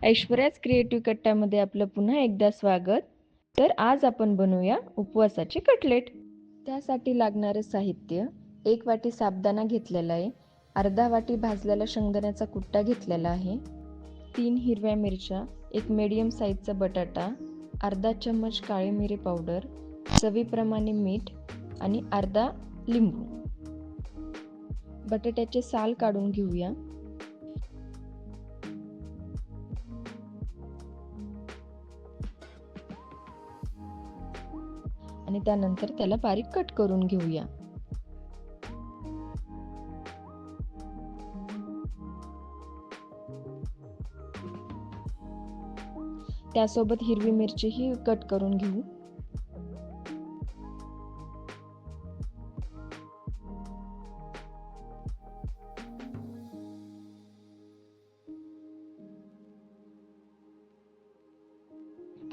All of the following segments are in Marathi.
ऐश्वर्याच क्रिएटिव्ह कट्ट्यामध्ये आपलं पुन्हा एकदा स्वागत. तर आज आपण बनवूया उपवासाचे कटलेट. त्यासाठी लागणारं साहित्य: 1 वाटी साबुदाणा घेतलेला आहे, अर्धा वाटी भाजलेला शेंगदाण्याचा कुट्टा घेतलेला आहे, 3 हिरव्या मिरच्या, 1 मीडियम साईजचा बटाटा, अर्धा चम्मच काळी मिरी पावडर, चवीप्रमाणे मीठ आणि अर्धा लिंबू. बटाट्याचे साल काढून घेऊया. आणि त्यानंतर त्याला बारीक कट करून घेऊया. त्यासोबत हिरवी मिरचीही कट करून घेऊ.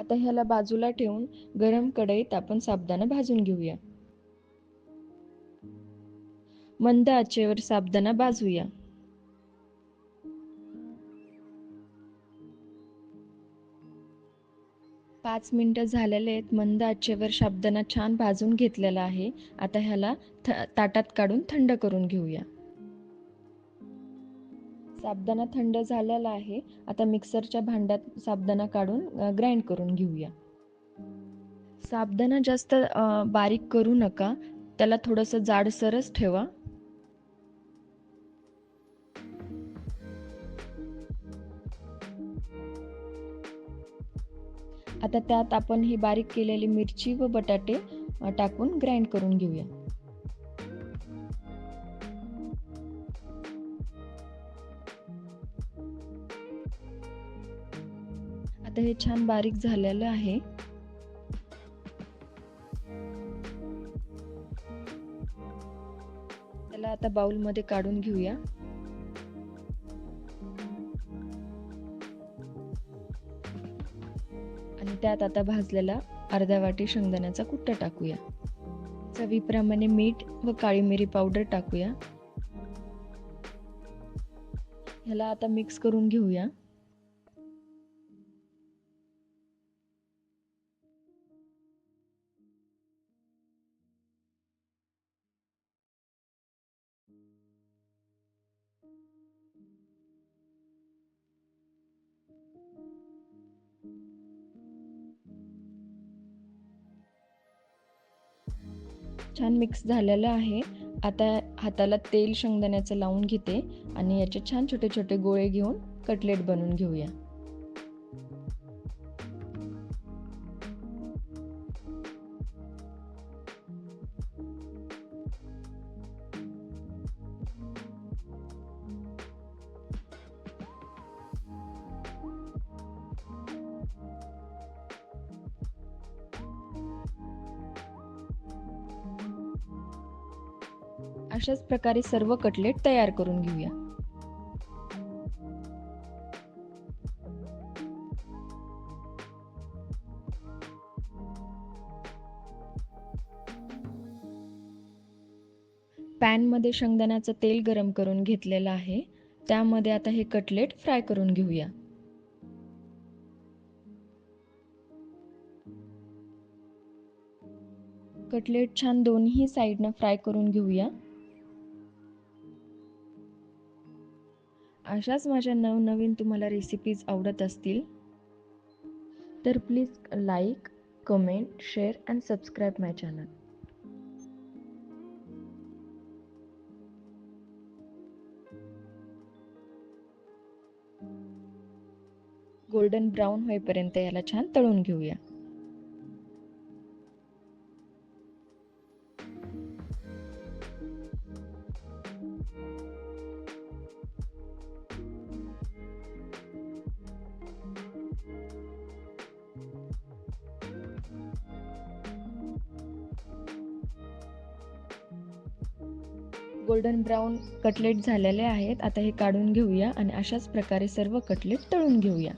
आता ह्याला बाजूला ठेवून गरम कढईत आपण साबुदाणा भाजून घेऊया. मंद आचेवर साबुदाणा भाजूया. पाच मिनिटं झालेले आहेत. मंद आचेवर साबुदाणा छान भाजून घेतलेला आहे. आता ह्याला ताटात काढून थंड करून घेऊया. साबुदाणा थंड झालेला आहे. आता मिक्सरच्या भांड्यात साबुदाणा काढून ग्राइंड करून घेऊया. साबुदाणा जास्त बारीक करू नका, त्याला थोडंसं जाडसरच ठेवा. आता त्यात आपण ही बारीक केलेली मिरची व बटाटे टाकून ग्राइंड करून घेऊया. आता हे छान बारीक झालेलं आहे. त्याला आता बाउलमध्ये काढून घेऊया. आणि त्यात आता भाजलेला अर्धा वाटी शेंगदाण्याचा कुट्टा टाकूया. चवीप्रमाणे मीठ व काळी मिरी पावडर टाकूया. ह्याला आता मिक्स करून घेऊया. छान मिक्स झालेलं आहे. आता हाताला तेल शेंगदाण्याचं लावून घेते आणि याचे छान छोटे छोटे गोळे घेऊन कटलेट बनवून घेऊया. अशाच प्रकारे सर्व कटलेट तयार करून घेऊया. पॅनमध्ये शेंगदाण्याचं तेल गरम करून घेतलेलं आहे. त्यामध्ये आता हे कटलेट फ्राय करून घेऊया. कटलेट छान दोन्ही साईडनं फ्राय करून घेऊया. अशाच माझ्या नवनवीन तुम्हाला रेसिपीज आवडत असतील तर please like, comment, share and subscribe my channel. Golden brown होईपर्यंत याला छान तळून घेऊया. गोल्डन ब्राऊन कटलेट झालेले आहेत. आता हे काढून घेऊया आणि अशाच प्रकारे सर्व कटलेट तळून घेऊया.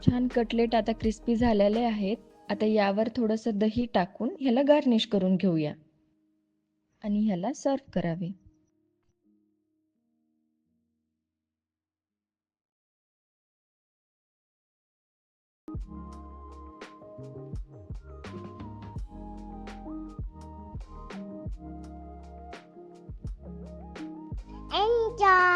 छान कटलेट आता क्रिस्पी झालेले आहेत. आता यावर थोडंसं दही टाकून ह्याला गार्निश करून घेऊया आणि ह्याला सर्व करावे. Enjoy!